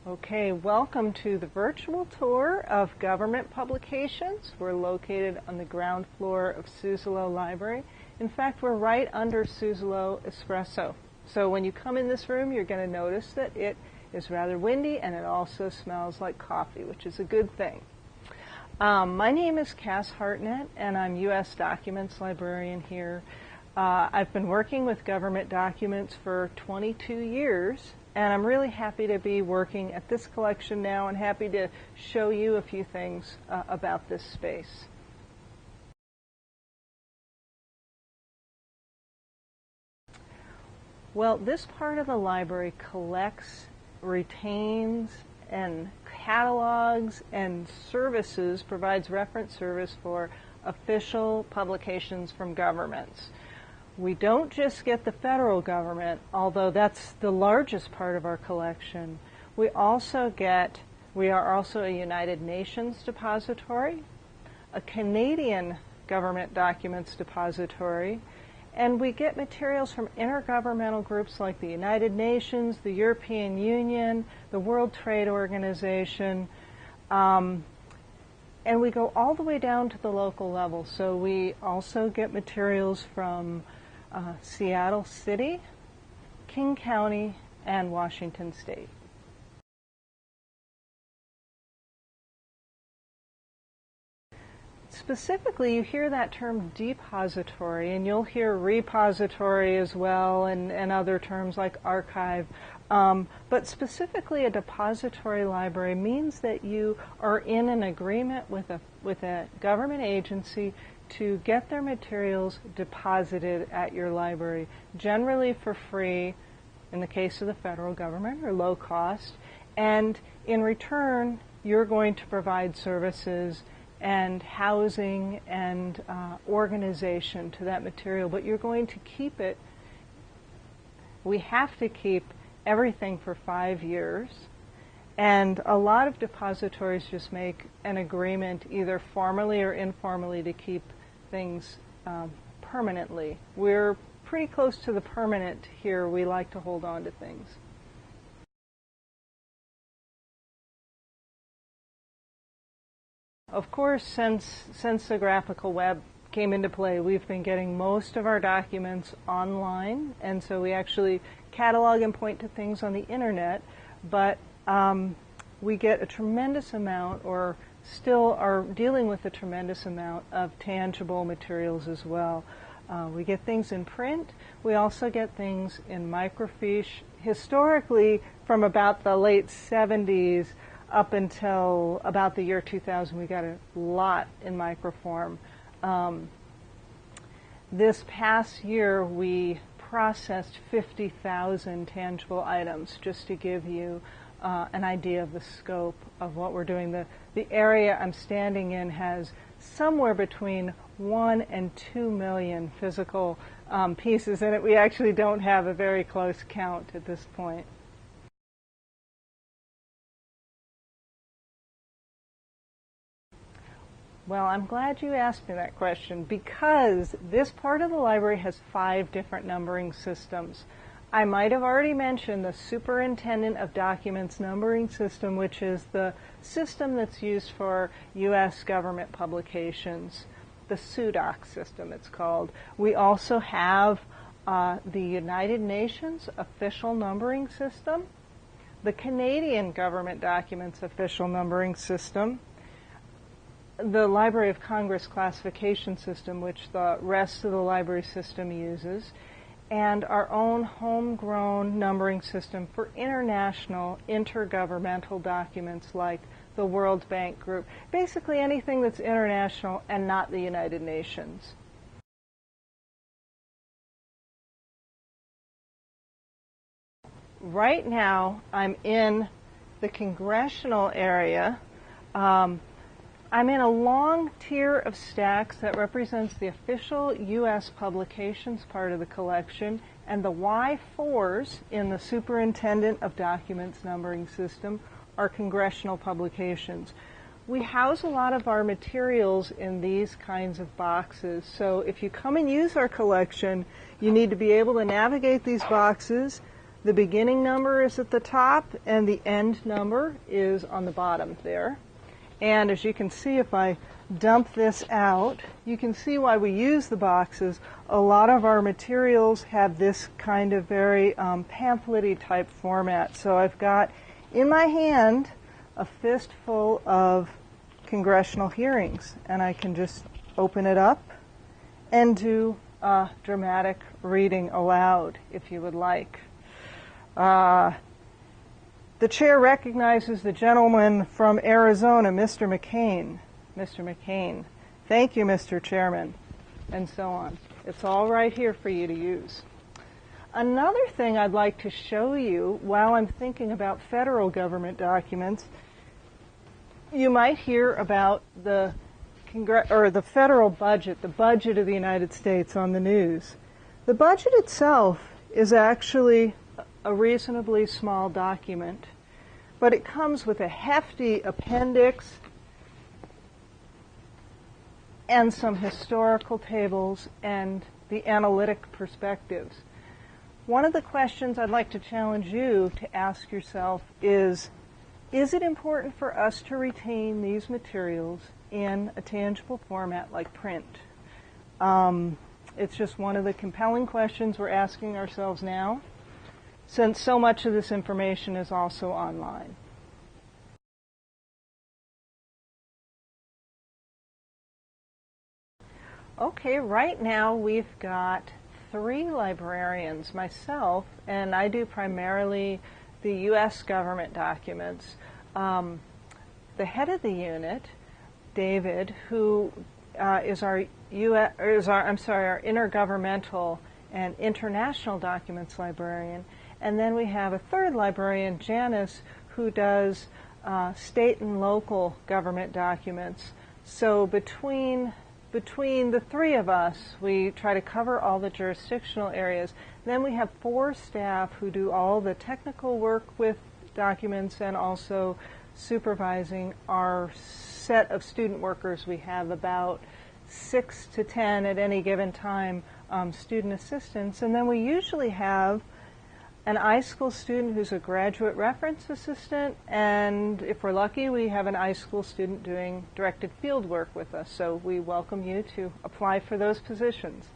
Okay, welcome to the virtual tour of government publications. We're located on the ground floor of Suzzallo Library. In fact, we're right under Suzzallo Espresso. So when you come in this room, you're going to notice that it is rather windy and it also smells like coffee, which is a good thing. My name is Cass Hartnett, and I'm U.S. Documents Librarian here. I've been working with government documents for 22 years, and I'm really happy to be working at this collection now and happy to show you a few things about this space. Well, this part of the library collects, retains, and catalogs and services, provides reference service for official publications from governments. We don't just get the federal government, although that's the largest part of our collection. We are also a United Nations depository, a Canadian government documents depository, and we get materials from intergovernmental groups like the United Nations, the European Union, the World Trade Organization, and we go all the way down to the local level. So we also get materials from Seattle City, King County, and Washington State. Specifically, you hear that term depository, and you'll hear repository as well, and other terms like archive. But specifically, a depository library means that you are in an agreement with a government agency to get their materials deposited at your library, generally for free, in the case of the federal government, or low cost. And in return, you're going to provide services and housing and organization to that material, but you're going to keep it. We have to keep everything for 5 years, and a lot of depositories just make an agreement either formally or informally to keep things permanently. We're pretty close to the permanent here. We like to hold on to things. Of course, since the graphical web came into play, we've been getting most of our documents online, and so we actually catalog and point to things on the internet, but we get a tremendous amount, or still are dealing with a tremendous amount of tangible materials as well. We get things in print. We also get things in microfiche. Historically, from about the late 70s up until about the year 2000, we got a lot in microform. This past year, we processed 50,000 tangible items, just to give you an idea of the scope of what we're doing. The area I'm standing in has somewhere between 1 and 2 million physical pieces in it. We actually don't have a very close count at this point. Well, I'm glad you asked me that question, because this part of the library has 5 different numbering systems. I might have already mentioned the Superintendent of Documents numbering system, which is the system that's used for U.S. government publications, the SUDOC system it's called. We also have the United Nations official numbering system, the Canadian government documents official numbering system, the Library of Congress classification system, which the rest of the library system uses, and our own homegrown numbering system for international intergovernmental documents like the World Bank Group. Basically anything that's international and not the United Nations. Right now, I'm in the congressional area. I'm in a long tier of stacks that represents the official U.S. publications part of the collection, and the Y4s in the Superintendent of Documents numbering system are congressional publications. We house a lot of our materials in these kinds of boxes, so if you come and use our collection, you need to be able to navigate these boxes, The beginning number is at the top, and the end number is on the bottom there. And as you can see, if I dump this out, you can see why we use the boxes. A lot of our materials have this kind of very pamphlet-y type format. So I've got in my hand a fistful of congressional hearings, and I can just open it up and do dramatic reading aloud if you would like. The chair recognizes the gentleman from Arizona, Mr. McCain. Mr. McCain. Thank you, Mr. Chairman. And so on. It's all right here for you to use. Another thing I'd like to show you while I'm thinking about federal government documents, you might hear about the federal budget, the budget of the United States on the news. The budget itself is actually a reasonably small document, but it comes with a hefty appendix and some historical tables and the analytic perspectives. One of the questions I'd like to challenge you to ask yourself is it important for us to retain these materials in a tangible format like print? It's just one of the compelling questions we're asking ourselves now, since so much of this information is also online. Okay, right now we've got 3 librarians, myself, and I do primarily the U.S. government documents. The head of the unit, David, who is our intergovernmental and international documents librarian, and then we have a third librarian, Janice, who does state and local government documents. So between the 3 of us, we try to cover all the jurisdictional areas. Then we have 4 staff who do all the technical work with documents and also supervising our set of student workers. We have about 6 to 10 at any given time student assistants. And then we usually have an iSchool student who's a graduate reference assistant, and if we're lucky, we have an iSchool student doing directed field work with us. So we welcome you to apply for those positions.